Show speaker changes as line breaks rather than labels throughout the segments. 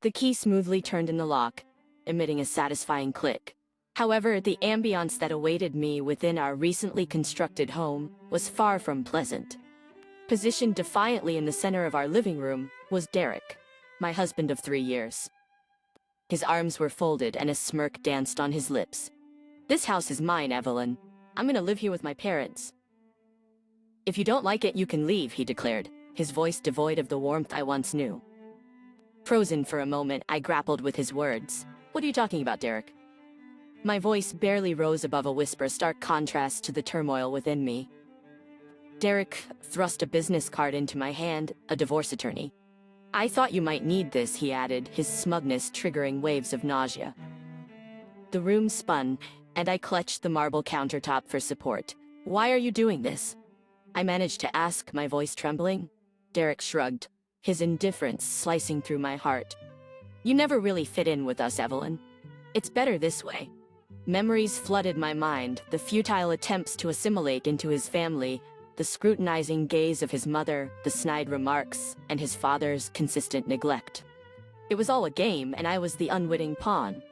The key smoothly turned in the lock, emitting a satisfying click. However, the ambience that awaited me within our recently constructed home was far from pleasant. Positioned defiantly in the center of our living room was Derek, my husband of 3 years. His arms were folded and a smirk danced on his lips. "This house is mine, Evelyn. I'm gonna live here with my parents." "If you don't like it, you can leave," he declared, his voice devoid of the warmth I once knew. Frozen for a moment, I grappled with his words. "What are you talking about, Derek?" My voice barely rose above a whisper, stark contrast to the turmoil within me. Derek thrust a business card into my hand, a divorce attorney. "I thought you might need this," he added, his smugness triggering waves of nausea. The room spun, and I clutched the marble countertop for support. "Why are you doing this?" I managed to ask, my voice trembling. Derek shrugged, his indifference slicing through my heart. "You never really fit in with us, Evelyn. It's better this way." Memories flooded my mind, the futile attempts to assimilate into his family, the scrutinizing gaze of his mother, the snide remarks, and his father's consistent neglect. It was all a game, and I was the unwitting pawn.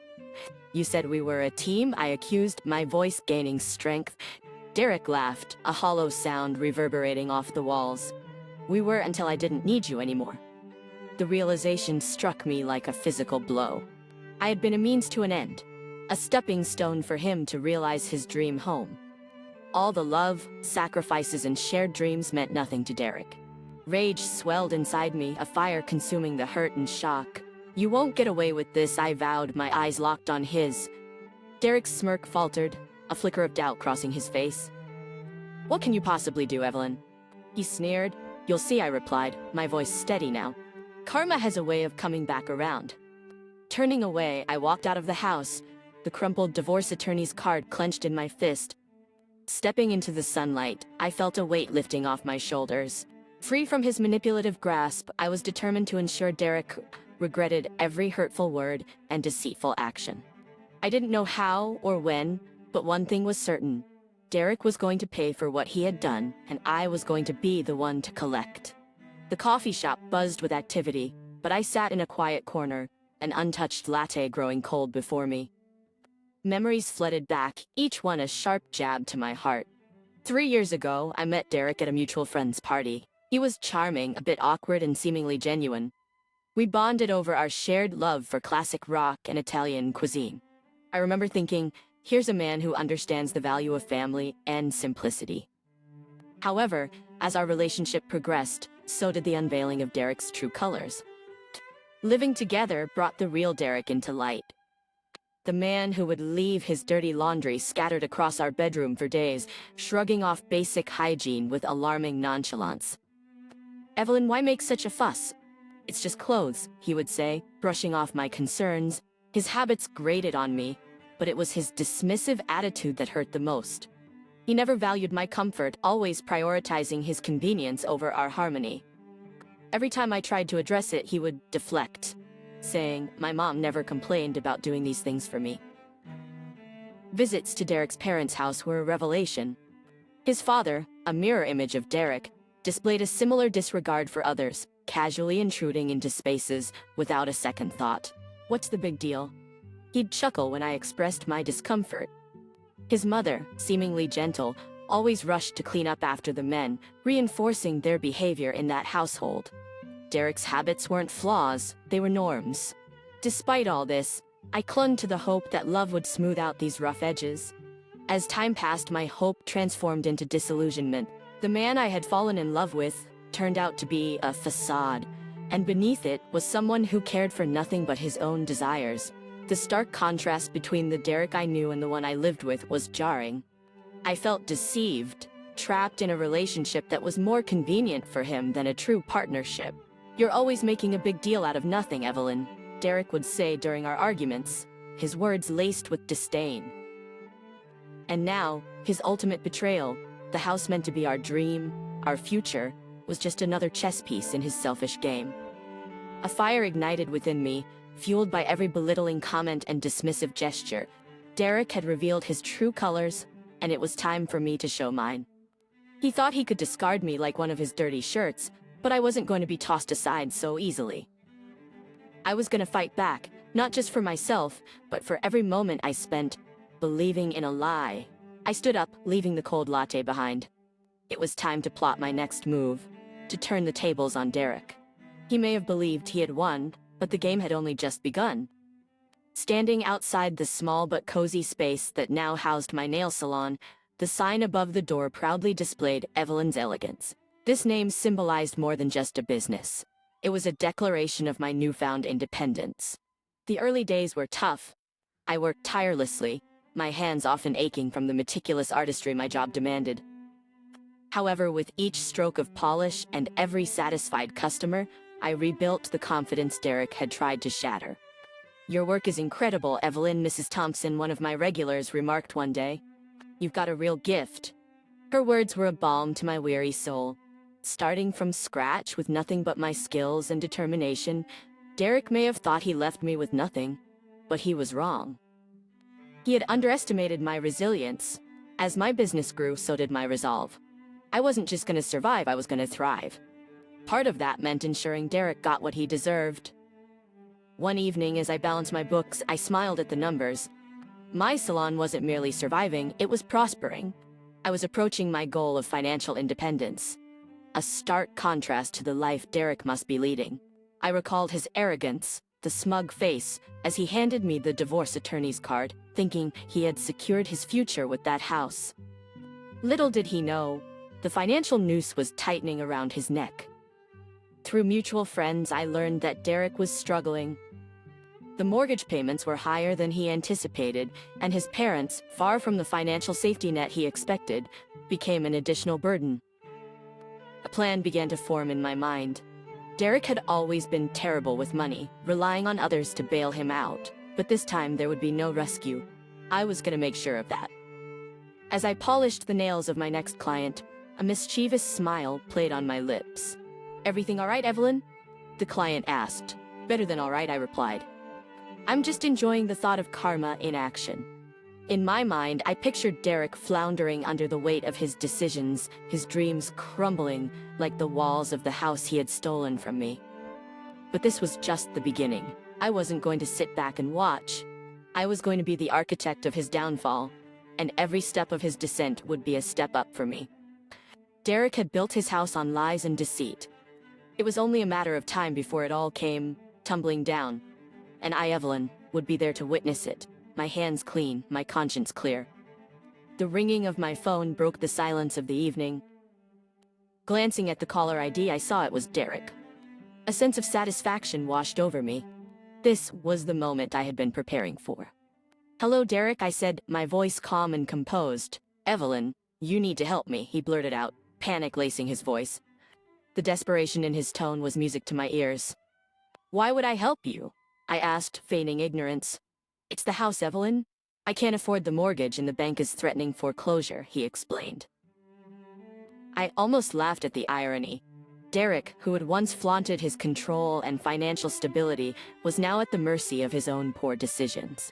"You said we were a team?" I accused, my voice gaining strength. Derek laughed, a hollow sound reverberating off the walls. "We were until I didn't need you anymore." The realization struck me like a physical blow. I had been a means to an end, a stepping stone for him to realize his dream home. All the love, sacrifices, and shared dreams meant nothing to Derek. Rage swelled inside me, a fire consuming the hurt and shock. "You won't get away with this," I vowed, my eyes locked on his. Derek's smirk faltered, a flicker of doubt crossing his face. "What can you possibly do, Evelyn?" He sneered. "You'll see," I replied, my voice steady now. "Karma has a way of coming back around." Turning away, I walked out of the house, the crumpled divorce attorney's card clenched in my fist. Stepping into the sunlight, I felt a weight lifting off my shoulders. Free from his manipulative grasp, I was determined to ensure Derek regretted every hurtful word and deceitful action. I didn't know how or when, but one thing was certain. Derek was going to pay for what he had done, and I was going to be the one to collect. The coffee shop buzzed with activity, but I sat in a quiet corner, an untouched latte growing cold before me. Memories flooded back, each one a sharp jab to my heart. 3 years ago, I met Derek at a mutual friend's party. He was charming, a bit awkward, and seemingly genuine. We bonded over our shared love for classic rock and Italian cuisine. I remember thinking, here's a man who understands the value of family and simplicity. However, as our relationship progressed, so did the unveiling of Derek's true colors. Living together brought the real Derek into light. The man who would leave his dirty laundry scattered across our bedroom for days, shrugging off basic hygiene with alarming nonchalance. "Evelyn, why make such a fuss?" "It's just clothes," he would say, brushing off my concerns. His habits grated on me, but it was his dismissive attitude that hurt the most. He never valued my comfort, always prioritizing his convenience over our harmony. Every time I tried to address it, he would deflect, saying, "My mom never complained about doing these things for me." Visits to Derek's parents' house were a revelation. His father, a mirror image of Derek, displayed a similar disregard for others, casually intruding into spaces without a second thought. "What's the big deal?" He'd chuckle when I expressed my discomfort. His mother, seemingly gentle, always rushed to clean up after the men, reinforcing their behavior in that household. Derek's habits weren't flaws, they were norms. Despite all this, I clung to the hope that love would smooth out these rough edges. As time passed, my hope transformed into disillusionment. The man I had fallen in love with turned out to be a facade, and beneath it was someone who cared for nothing but his own desires. The stark contrast between the Derek I knew and the one I lived with was jarring. I felt deceived, trapped in a relationship that was more convenient for him than a true partnership. "You're always making a big deal out of nothing, Evelyn," Derek would say during our arguments, his words laced with disdain. And now, his ultimate betrayal, the house meant to be our dream, our future, was just another chess piece in his selfish game. A fire ignited within me, fueled by every belittling comment and dismissive gesture. Derek had revealed his true colors, and it was time for me to show mine. He thought he could discard me like one of his dirty shirts, but I wasn't going to be tossed aside so easily. I was gonna fight back, not just for myself, but for every moment I spent believing in a lie. I stood up, leaving the cold latte behind. It was time to plot my next move, to turn the tables on Derek. He may have believed he had won, but the game had only just begun. Standing outside the small but cozy space that now housed my nail salon, the sign above the door proudly displayed Evelyn's Elegance. This name symbolized more than just a business. It was a declaration of my newfound independence. The early days were tough. I worked tirelessly, my hands often aching from the meticulous artistry my job demanded. However, with each stroke of polish and every satisfied customer, I rebuilt the confidence Derek had tried to shatter. "Your work is incredible, Evelyn," Mrs. Thompson, one of my regulars, remarked one day. "You've got a real gift." Her words were a balm to my weary soul. Starting from scratch with nothing but my skills and determination, Derek may have thought he left me with nothing, but he was wrong. He had underestimated my resilience. As my business grew, so did my resolve. I wasn't just gonna survive, I was gonna thrive. Part of that meant ensuring Derek got what he deserved. One evening, as I balanced my books, I smiled at the numbers. My salon wasn't merely surviving, it was prospering. I was approaching my goal of financial independence. A stark contrast to the life Derek must be leading. I recalled his arrogance, the smug face, as he handed me the divorce attorney's card, thinking he had secured his future with that house. Little did he know, the financial noose was tightening around his neck. Through mutual friends, I learned that Derek was struggling. The mortgage payments were higher than he anticipated, and his parents, far from the financial safety net he expected, became an additional burden. A plan began to form in my mind. Derek had always been terrible with money, relying on others to bail him out, but this time there would be no rescue. I was gonna make sure of that. As I polished the nails of my next client, a mischievous smile played on my lips. "Everything all right, Evelyn?" the client asked. "Better than all right," I replied. "I'm just enjoying the thought of karma in action." In my mind, I pictured Derek floundering under the weight of his decisions, his dreams crumbling like the walls of the house he had stolen from me. But this was just the beginning. I wasn't going to sit back and watch. I was going to be the architect of his downfall, and every step of his descent would be a step up for me. Derek had built his house on lies and deceit. It was only a matter of time before it all came tumbling down, and I, Evelyn, would be there to witness it. My hands clean, my conscience clear. The ringing of my phone broke the silence of the evening. Glancing at the caller ID, I saw it was Derek. A sense of satisfaction washed over me. This was the moment I had been preparing for. "Hello, Derek," I said, my voice calm and composed. "Evelyn, you need to help me," he blurted out, panic lacing his voice. The desperation in his tone was music to my ears. "Why would I help you?" I asked, feigning ignorance. "It's the house, Evelyn. I can't afford the mortgage and the bank is threatening foreclosure," he explained. I almost laughed at the irony. Derek, who had once flaunted his control and financial stability, was now at the mercy of his own poor decisions.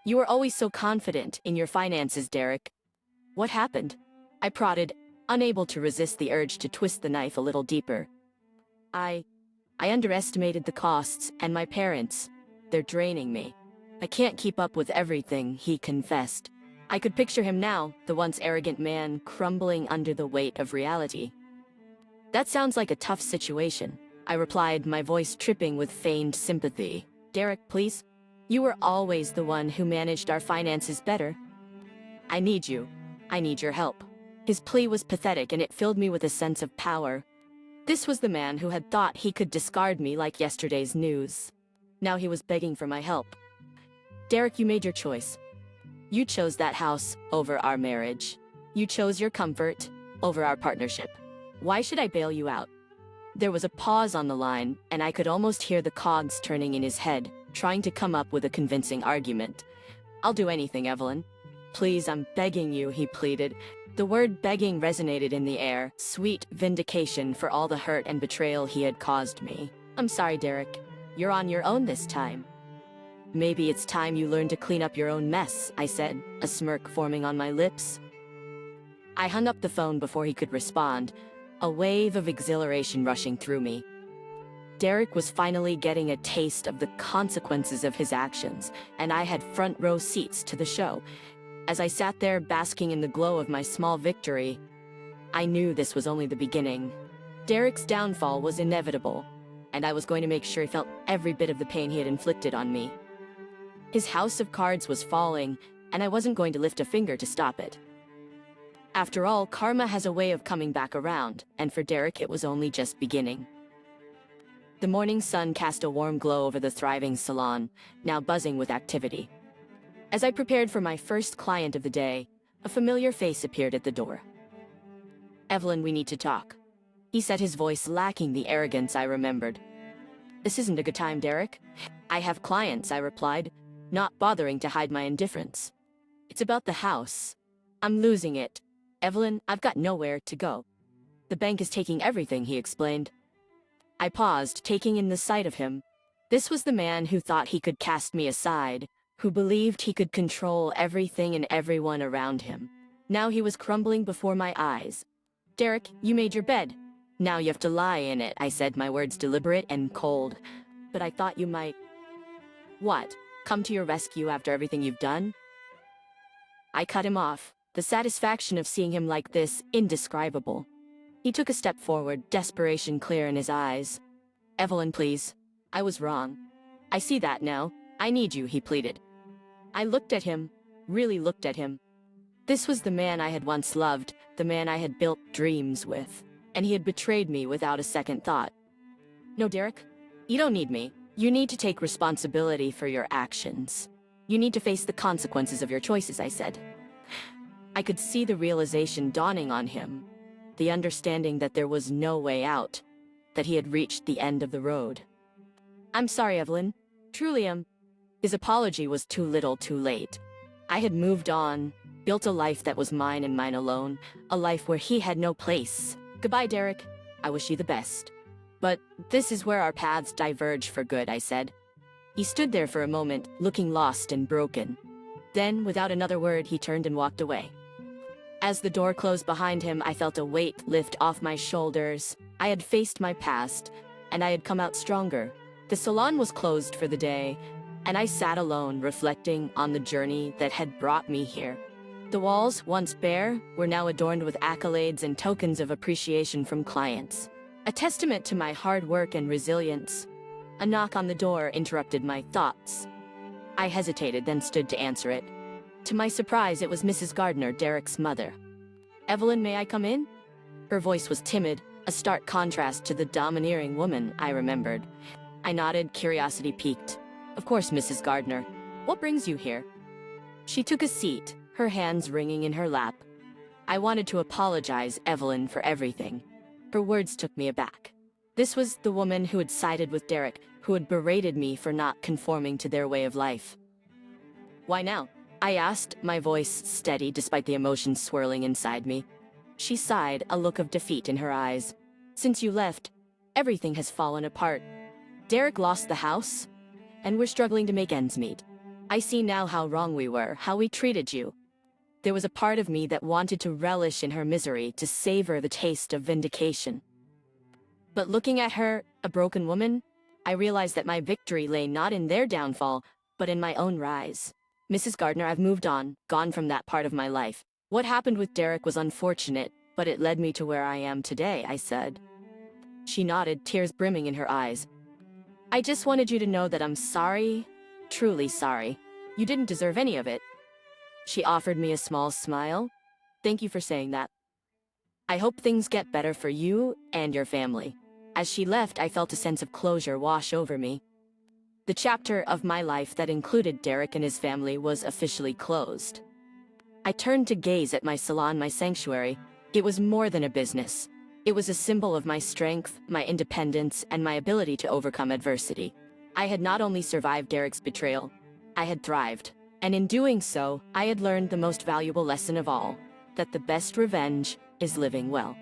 "You were always so confident in your finances, Derek. What happened?" I prodded, unable to resist the urge to twist the knife a little deeper. I underestimated the costs, and my parents, they're draining me. "I can't keep up with everything," he confessed. I could picture him now, the once arrogant man, crumbling under the weight of reality. "That sounds like a tough situation," I replied, my voice tripping with feigned sympathy. "Derek, please. You were always the one who managed our finances better. I need you. I need your help." His plea was pathetic, and it filled me with a sense of power. This was the man who had thought he could discard me like yesterday's news. Now he was begging for my help. "Derek, you made your choice. You chose that house over our marriage. You chose your comfort over our partnership. Why should I bail you out?" There was a pause on the line, and I could almost hear the cogs turning in his head, trying to come up with a convincing argument. "I'll do anything, Evelyn. Please, I'm begging you," he pleaded. The word begging resonated in the air, sweet vindication for all the hurt and betrayal he had caused me. "I'm sorry, Derek. You're on your own this time." "Maybe it's time you learn to clean up your own mess," I said, a smirk forming on my lips. I hung up the phone before he could respond, a wave of exhilaration rushing through me. Derek was finally getting a taste of the consequences of his actions, and I had front row seats to the show. As I sat there basking in the glow of my small victory, I knew this was only the beginning. Derek's downfall was inevitable, and I was going to make sure he felt every bit of the pain he had inflicted on me. His house of cards was falling, and I wasn't going to lift a finger to stop it. After all, karma has a way of coming back around, and for Derek it was only just beginning. The morning sun cast a warm glow over the thriving salon, now buzzing with activity. As I prepared for my first client of the day, a familiar face appeared at the door. "Evelyn, we need to talk," he said, his voice lacking the arrogance I remembered. "This isn't a good time, Derek." "I have clients," I replied, not bothering to hide my indifference. "It's about the house. I'm losing it. Evelyn, I've got nowhere to go. The bank is taking everything," he explained. I paused, taking in the sight of him. This was the man who thought he could cast me aside, who believed he could control everything and everyone around him. Now he was crumbling before my eyes. "Derek, you made your bed. Now you have to lie in it," I said, my words deliberate and cold. "But I thought you might..." "What? Come to your rescue after everything you've done?" I cut him off, the satisfaction of seeing him like this indescribable. He took a step forward, desperation clear in his eyes. "Evelyn, please. I was wrong. I see that now. I need you," he pleaded. I looked at him, really looked at him. This was the man I had once loved, the man I had built dreams with, and he had betrayed me without a second thought. "No, Derek, you don't need me. You need to take responsibility for your actions. You need to face the consequences of your choices," I said. I could see the realization dawning on him, the understanding that there was no way out, that he had reached the end of the road. "I'm sorry, Evelyn. Truly am." His apology was too little too late. I had moved on, built a life that was mine and mine alone, a life where he had no place. "Goodbye, Derek. I wish you the best. But this is where our paths diverge for good," I said. He stood there for a moment, looking lost and broken. Then, without another word, he turned and walked away. As the door closed behind him, I felt a weight lift off my shoulders. I had faced my past, and I had come out stronger. The salon was closed for the day, and I sat alone, reflecting on the journey that had brought me here. The walls, once bare, were now adorned with accolades and tokens of appreciation from clients, a testament to my hard work and resilience. A knock on the door interrupted my thoughts. I hesitated, then stood to answer it. To my surprise, it was Mrs. Gardner, Derek's mother. "Evelyn, may I come in?" Her voice was timid, a stark contrast to the domineering woman I remembered. I nodded, curiosity piqued. "Of course, Mrs. Gardner. What brings you here?" She took a seat, her hands wringing in her lap. I wanted to apologize, Evelyn, for everything. Her words took me aback. This was the woman who had sided with Derek, who had berated me for not conforming to their way of life. "Why now?" I asked, my voice steady despite the emotions swirling inside me. She sighed, a look of defeat in her eyes. "Since you left, everything has fallen apart. Derek lost the house, and we're struggling to make ends meet. I see now how wrong we were, how we treated you." There was a part of me that wanted to relish in her misery, to savor the taste of vindication. But looking at her, a broken woman, I realized that my victory lay not in their downfall, but in my own rise. "Mrs. Gardner, I've moved on, gone from that part of my life. What happened with Derek was unfortunate, but it led me to where I am today," I said. She nodded, tears brimming in her eyes. "I just wanted you to know that I'm sorry, truly sorry. You didn't deserve any of it." She offered me a small smile. "Thank you for saying that. I hope things get better for you and your family." As she left, I felt a sense of closure wash over me. The chapter of my life that included Derek and his family was officially closed. I turned to gaze at my salon, my sanctuary. It was more than a business. It was a symbol of my strength, my independence, and my ability to overcome adversity. I had not only survived Derek's betrayal, I had thrived. And in doing so, I had learned the most valuable lesson of all, that the best revenge is living well.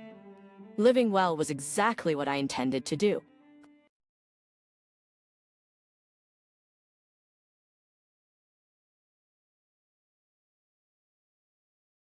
Living well was exactly what I intended to do.